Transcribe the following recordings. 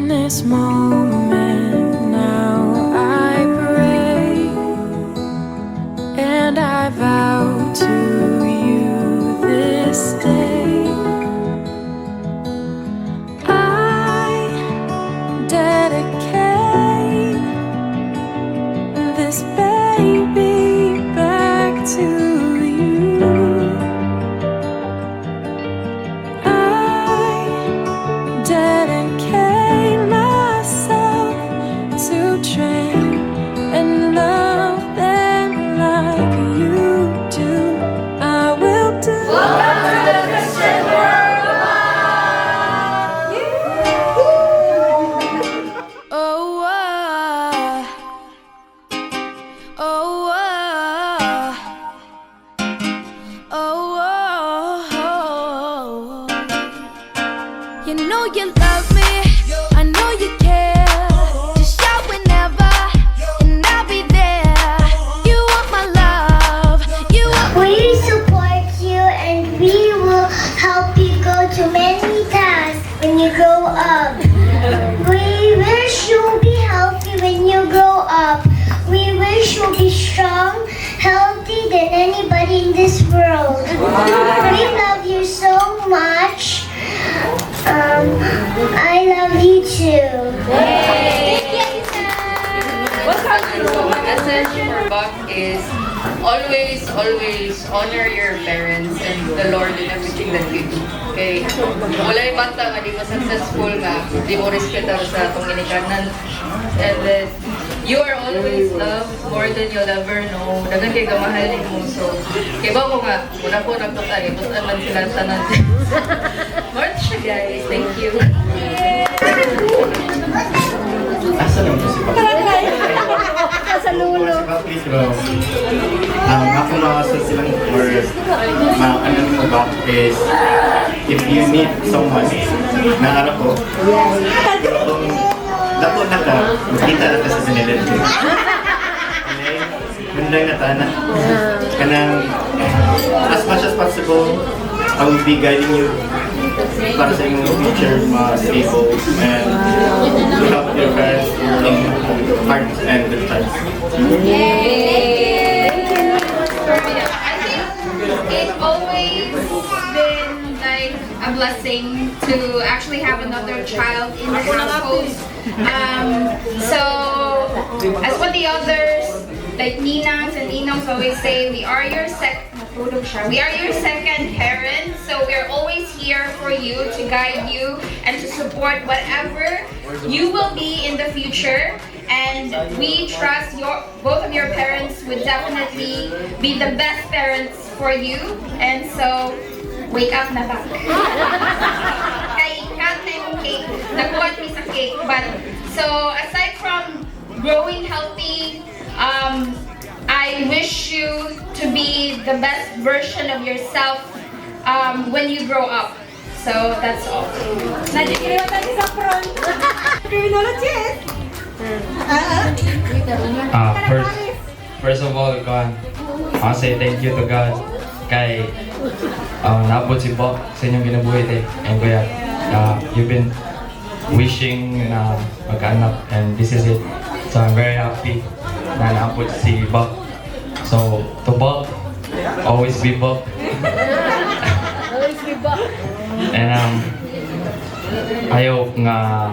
In this moment now I pray, and I vow to you this day I dedicate this baby back to you. I dedicate myself to train and love them like you do. I will do. Oh, oh, oh, you know you love me, I know you care. Just shout whenever, and I'll be there. You want my love, you want my We support you and we will help you go to many tasks when you grow up. We wish you'll be healthy when you grow up. We wish you'll be strong, healthy than anybody in this world. We love you so much. I love you too. My message for Buck is always honor your parents and the Lord in everything that you do. Okay? Wala yung bata nga, di mo successful nga, di mo respetar sa itong ginikanan. And then, you are always loved more than you'll ever know. Dagan kayo gamahalin mo. So, kaya ba ko nga, muna po nagpatay, butan man sila tanan. More siya guys. Thank you. Asa lang po si Papa? Sa lulo. Please, bro. Ako makasal silang or ano mo ba is if you need someone na harap ko, pero kung dapo na ka, makita na ka sa sinilit. Munday na tanan. Kanang as much as possible, I will be guiding you para sa inyong future, stable, and to help your parents in hard and good times. It's always been like a blessing to actually have another child in the household. So, as what the others, like Ninangs and Ninongs always say, we are your second parents. So we are always here for you, to guide you and to support whatever you will be in the future. And we trust both of your parents would definitely be the best parents for you. And so, wake up na ba? Kay cut na yung cake, nakuha mi sa cake. But, so, aside from growing healthy, I wish you to be the best version of yourself when you grow up. So, that's all. First of all, God, I want to say thank you to God kay naabot si Bok sa inyong ginabuhi and kuya, you've been wishing na magkaanak and this is it. So I'm very happy na naabot si Bok. So to Bok, always be Bok. And ayaw nga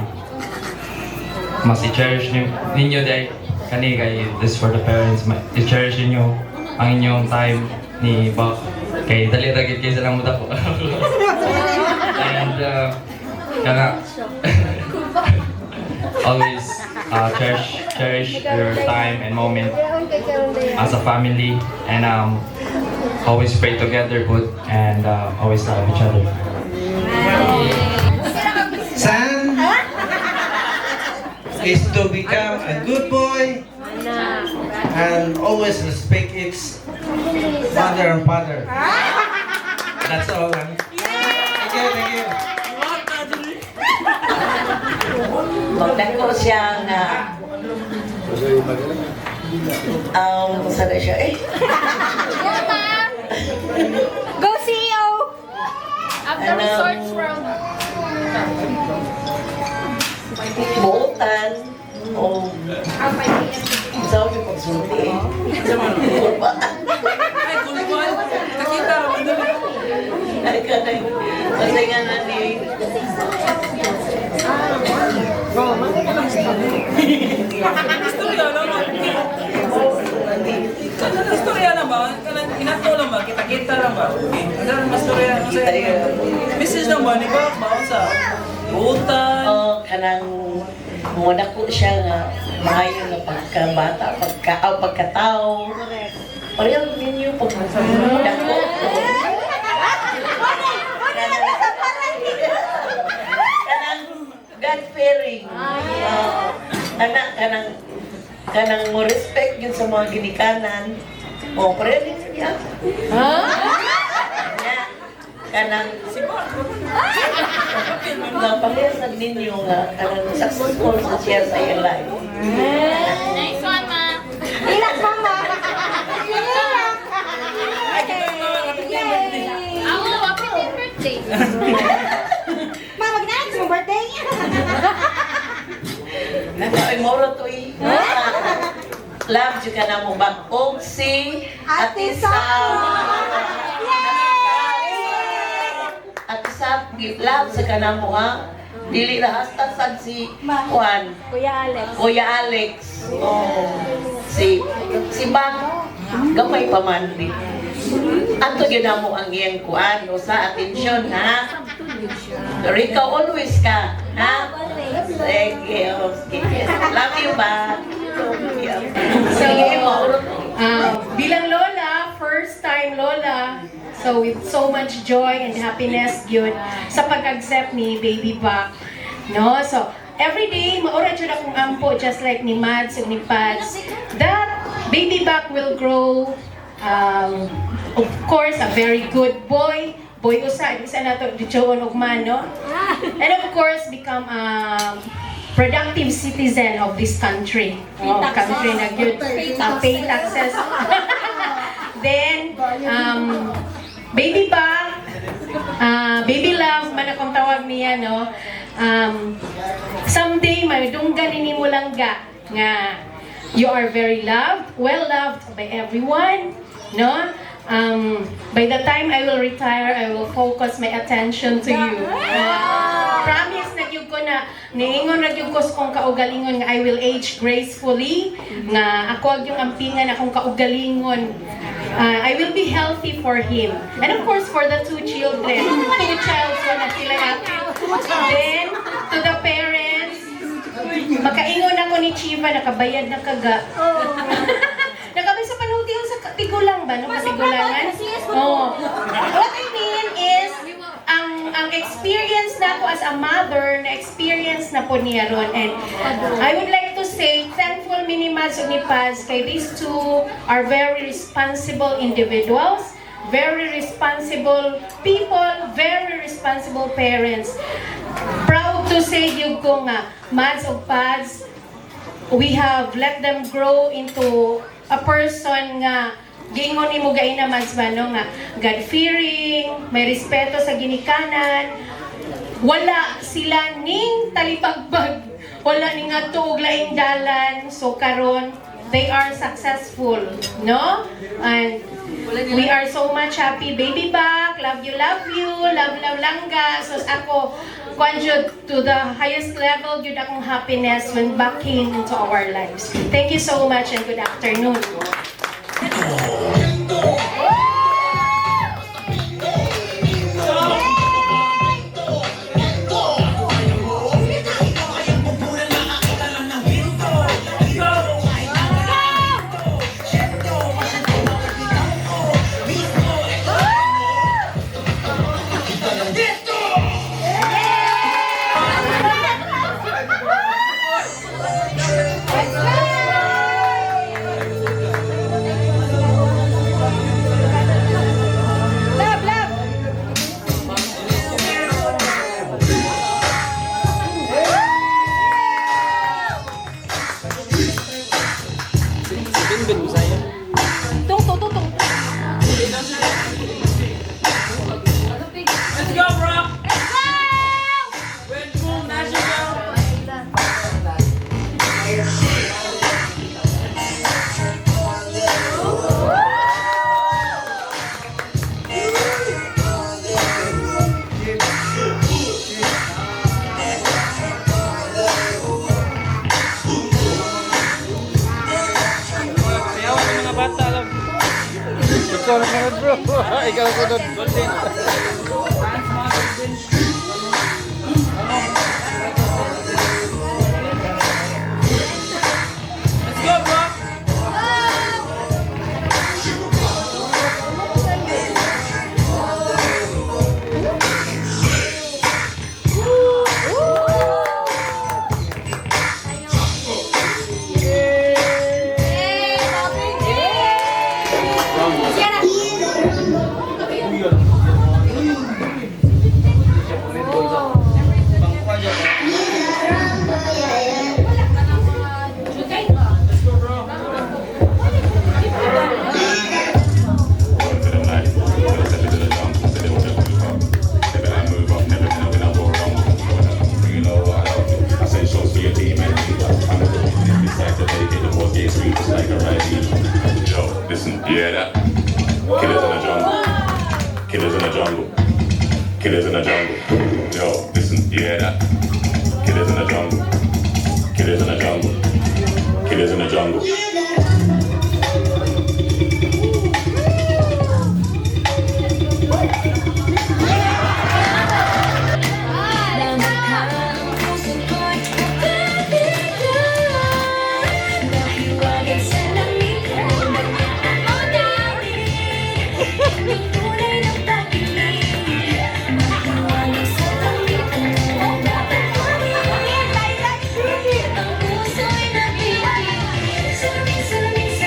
mas i-cherish ninyo dahil kani kay this for the parents, i-cherish ninyo ang inyong time ni Bok kay dali ragit kayo silang muda po. And kana always cherish your time and moment as a family, and always pray together good and always love each other. Son is to become a good boy and always respect its mother and father. That's all. Thank you. Magdako siya nga sana siya Go CEO! Of the Resorts World. buutan, o sa akin pagsulti. Ay, kulpal. Nakita mo doon. Ay, kanay. Kasi nga na ni... Istorya naman. Kanang istorya naman. Kanang inato lang ba? Kita-kita lang ba? Okay. Kanang mastorya. Message lang ba? Di ba? Baon sa buutan. Kanang muna ko siya nga maayo nga pagkabata, pagkatao. Pareho ninyo pagkadako. Kanang God-fearing. Kanang mo respect yun sa mga ginikanan. O, pareho ninyo niya. Kanang napakasag ninyo nga kanang successful sa siya sa iyong life. Nice one, ma. Relax, mama. Ay, kita yung mga kapit niya birthday. Ako, happy birthday. Ma, mag-next mo birthday. Ay, moro to eh. Love dyan ka na mo bagpog si Ate Sam. Ate Sam, love sa ka na mo ha. Dili na hasta sad si Juan. Kuya Alex. Oh. Si Bang. Gamay pa man din. Ato yun na mo ang iyang kuan o sa atensyon ha. Rika, always ka. Ha? Sige, okay. Love you ba? Sige, mauro. Bilang lola, first time lola, so with so much joy and happiness yun sa pag-accept ni Baby Buck. No? So, every day, maura dyan akong ampo, just like ni Mads and ni Pads, that Baby Buck will grow, of course, a very good boy. Boy usa, isa na to, Dijon Ugman, no? And of course, become a productive citizen of this country. Country na good. Pay taxes. Then, Baby Buck, Baby Love, man akong tawag niya, no? Someday, may dunggan mo lang nga you are very loved, well loved by everyone, no? By the time I will retire, I will focus my attention to you. Promise na yun ko na, niingon na yun ko kung kaugalingon nga I will age gracefully, nga ako ang yung ampingan akong kaugalingon. I will be healthy for him. And of course, for the two children. Two childs na sila natin. Then, to the parents, makaingon ako ni Chiva, nakabayad na kaga. Nakabay sa panutihan sa tigulang ba? No? Katigulangan? Oh. What I mean is, ang experience na ako as a mother, na experience na po niya ron. And I would like to say, thankful ni Mads ug ni Paz, kay these two are very responsible individuals, very responsible people, very responsible parents. Proud to say yun ko nga, Mads ug Paz, we have let them grow into a person nga gingon ni mo gaina Mads ba no nga God-fearing, may respeto sa ginikanan, wala sila ning talipagbag, wala ning adto og laing dalan, so karon they are successful, no? And we are so much happy. Baby Buck, love you, love langga. So ako, conjure to the highest level, yun akong happiness when Buck came into our lives. Thank you so much and good afternoon. ikaw na sunod bro. Ikaw na sunod. Let's go, bro! Yo, listen, you hear that? Killers in the jungle. Killers in the jungle. Killers in the jungle. Yo, listen, you hear that? Killers in the jungle. Killers in the jungle. Killers in the jungle. Salamin, salamin,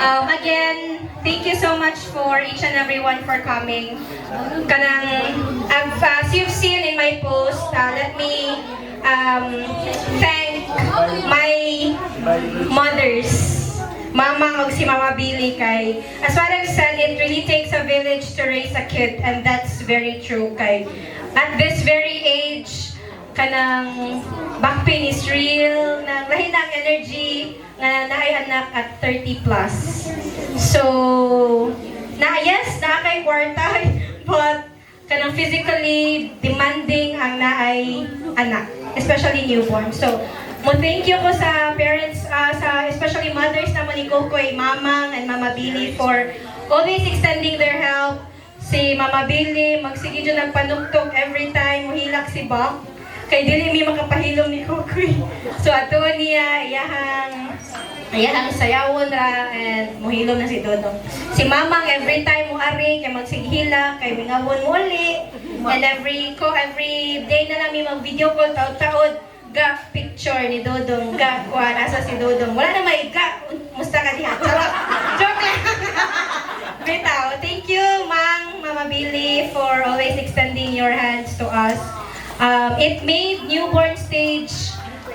Again, thank you so much for each and everyone for coming. As you've seen in my post, let me thank my mothers. Mama og si Mama Billy kay as what I've said, it really takes a village to raise a kid, and that's very true kay at this very age kanang back pain is real, nang lahi ng energy nga naay anak at 30 plus. So yes, na kay kwarta but kanang physically demanding ang naay anak, especially newborn. So thank you ko sa parents, sa especially mothers naman ni Kokoy, Mamang and Mama Billy for always extending their help. Si Mama Billy, magsige dyan nagpanuktok every time, muhilak si Bok. Kay dili mi makapahilom ni Kokoy. So ato niya, iyahang sayawon ra and muhilom na si Dodong. Si Mamang every time muari, kay magsighila, kay mingawon mo uli. And every day na namin mag-video call taod-taod. Ga picture ni Dodong, ga kuha nasa si Dodong. Wala na may ga, musta ka diha. Charot. Joke lang. Bitaw, thank you Mama Billy for always extending your hands to us. It made newborn stage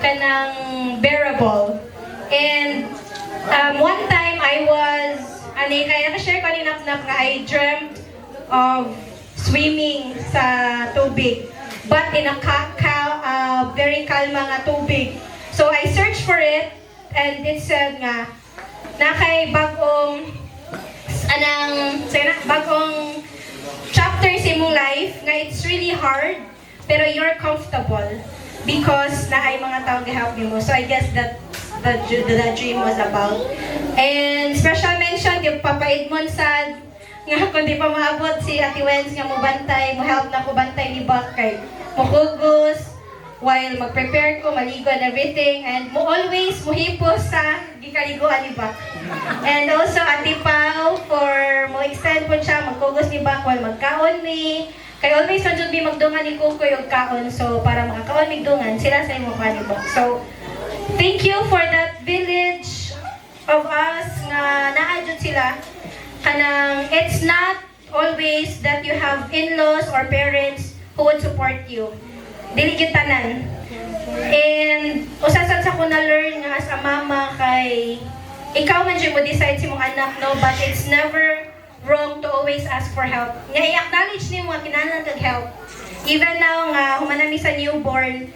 kanang bearable. And one time I was, kaya na-share ko ni Nap-Nap nga I dreamt of swimming sa tubig. But in a very kalma nga tubig. So I searched for it and it said nga na kay bagong chapter sa imong life nga it's really hard pero you're comfortable because na ay mga tao gi-help nimo. So I guess that the dream was about. And special mention yung Papa Edmond sad nga kung di pa maabot si Ate Wenz nga mo bantay, mo help na ko bantay ni Bak kay mukugos while mag-prepare ko, maligo and everything, and mo always muhipos sa gikaliguan ni Bak. And also Ate Pao for mo extend po siya, magkugos ni Bak while magkaon ni kay always man jud bi magdungan ni Kukoy og kaon, so para makakaon mig dungan sila sa imo ni Bak. So thank you for that village of us nga naa jud sila. Kanang it's not always that you have in-laws or parents who would support you. Dili gyud tanan. And usasad sa ko na learn nga as a mama kay ikaw man jud mo decide si mong anak, no, but it's never wrong to always ask for help. Nga i-acknowledge nimo nga kinahanglan kag help. Even now nga humanami sa newborn,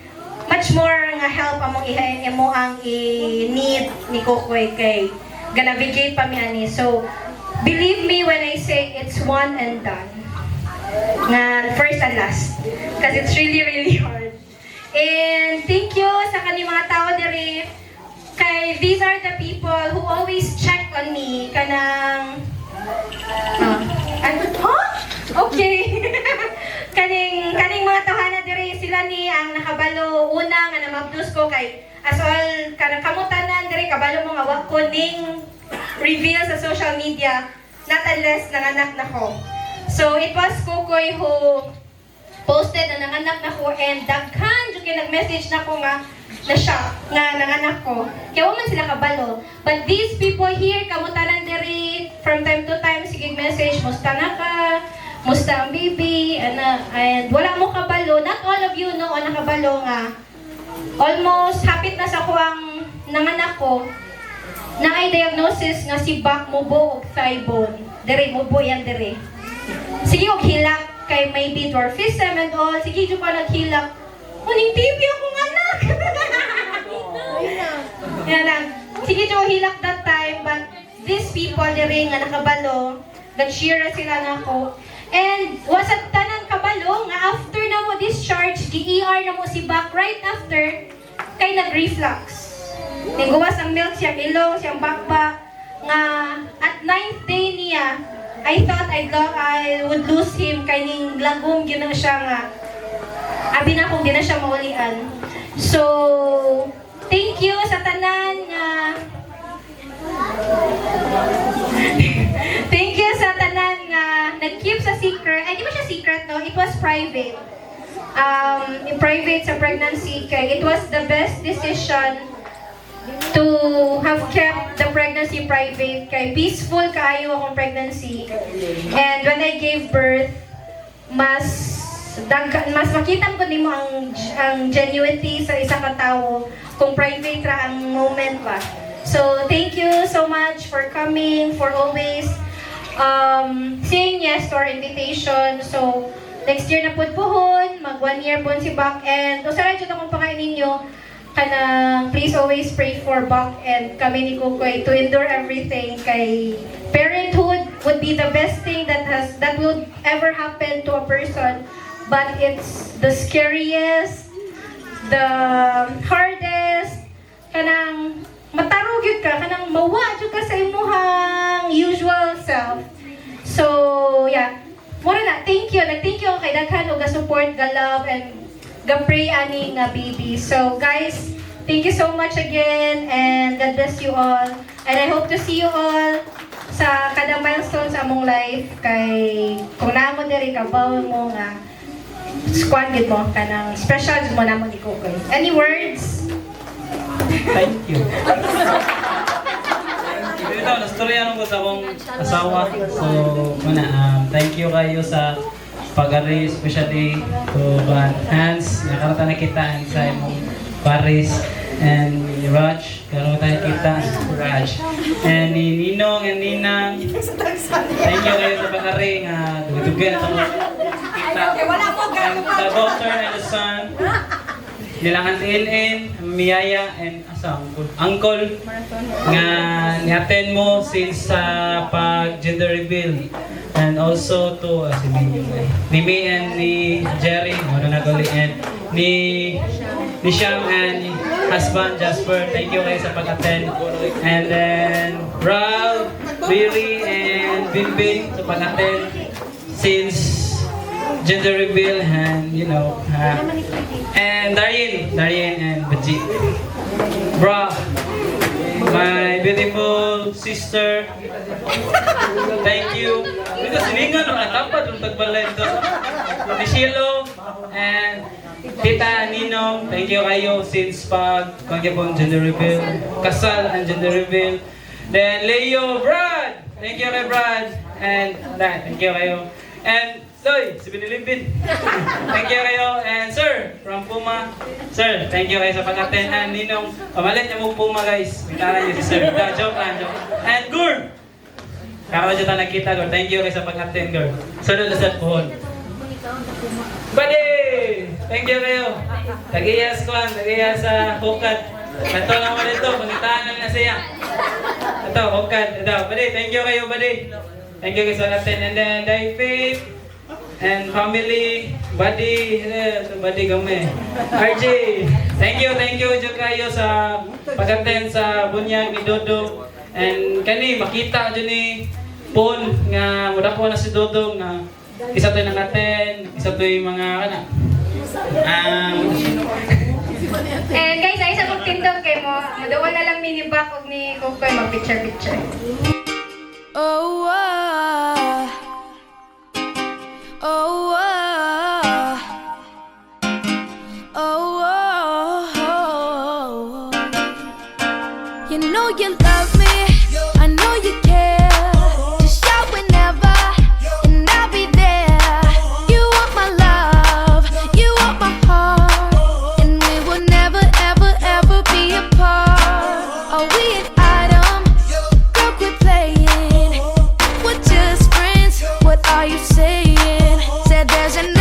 much more nga help among imo ang i-need ni Kokoy kay gana-navigate pa mi ani. So believe me when I say it's one and done. Nga first and last. Because it's really, really hard. And thank you sa kanang mga tao diri. Kay these are the people who always check on me. Kanang... Okay. kaning mga tawhana diri, sila ni ang nakabalo. Una nga namabdus ko kay as all, kanang kamutanan diri, kabalo mo nga wag ko ning reveal sa social media. Not unless nanganak na ko. So it was Kokoy who posted na nanganak na ko and daghan jud kay nag-message na ko nga na siya nga nanganak ko. Kaya man sila kabalo. But these people here kamutanan diri from time to time sige message, musta na ka? Musta ang baby? And wala mo kabalo. Not all of you know ang nakabalo nga. Almost hapit na sa ko ang nanganak ko. Na ay diagnosis nga si Bak mubo og thigh bone. Dere mubo yan dere. Sige og hilak kay maybe dwarfism and all. Sige jud pa naghilak. Uning TV akong anak. Yan lang. Sige jud hilak that time but these people dere nga nakabalo, nag-share sila nako. And wasat tanan kabalo nga after na mo discharge, gi-ER na mo si Bak right after kay nag-reflux. Niguwas ang milk siyang ilong, siyang bakbak nga at 9th day niya I thought I would lose him kay ning lagom gyud na siya nga abi na kung di na siya maulian. So thank you sa tanan nga thank you sa tanan nga nag-keep sa secret. Ay di ba siya secret, no? It was private. In private sa pregnancy kay it was the best decision to have kept the pregnancy private kay peaceful kaayo akong pregnancy. And when I gave birth, mas makita ko nimo ang genuinity sa isa ka tawo kung private ra ang moment ba. So thank you so much for coming, for always saying yes to our invitation. So next year na pud puhon, mag 1 year pud si Bak, and usahay jud akong pakain ninyo kanang please always pray for Bak and kami ni Kukoy to endure everything kay parenthood would be the best thing that would ever happen to a person, but it's the scariest, the hardest, kanang matarog yun ka, kanang mawa jud ka sa imuhang usual self. So yeah, mura na, thank you ako kay daghan og ga-support, ga-love, and ga-pray ani nga baby. So guys, thank you so much again, and God bless you all. And I hope to see you all sa kada milestone sa among life, kay kung naamon diri ka bawon mo nga squad gid mo kanang special gid mo namon ni Kukoy. Any words? Thank you. Ito, nastorya ko sa akong asawa. So, thank you kayo sa pag-ari, especially to Hans, nakarata na kita sa imong Paris, and ni Raj, nakarata na kita Raj, and ni Ninong and Ninang. Thank you kayo sa pag-ari nga dugan at kita. And the daughter and the son, nilang Auntie Miyaya, and uncle nga ni-attend mo since sa pag-gender reveal. And also to si Mimi and ni Jerry, and ni Sham and ni husband Jasper, thank you kayo sa pag-attend. And then Ralph, Billy, and Binbin sa pag-attend since gender reveal, and and Darien and Bajit. Bro, my beautiful sister, thank you. Ito siningan ng atapat ng tagbalay ito. Ni Shilo and Tita Ninong, thank you kayo since pag-pong gender reveal, kasal and gender reveal. Then Leo, Brad, thank you kay Brad, and thank you kayo. And Loy, si Binilibin. Thank you kayo. And Sir, from Puma. Sir, thank you kayo sa pag-attend. And Ninong, pamalit niyo mo Puma guys. Bitaran niyo si Sir. Joke lang, joke. And Gur! Kakawa dyan tayo nakita, Gur. Thank you kayo sa pag-attend, Gur. Sunod na sa puhon. Buddy! Thank you kayo. Tagayas ko lang, tagayas sa Hukat. Ito naman ito, pangitaan lang na siya. Ito, Hukat. Ito, Buddy, thank you kayo, Buddy. Thank you kayo sa pag-attend. And then, David. And family, buddy kami. RJ, thank you Jud kayo sa pag-attend sa bunyag ni Dodo. And kani makita jud ni Pon nga muda ko na si Dodo nga isa to nang attend, isa to yung mga And guys, ay sa pagtindog kay mo, madawa na lang mini back og ni Kukoy mag-picture. Oh, oh, oh, oh, oh. You know you love me, I know you care. Just shout whenever, and I'll be there. You want my love, you want my heart, and we will never, ever, ever be apart. Are we an item? Girl, quit playing. We're just friends. What are you saying? Said there's an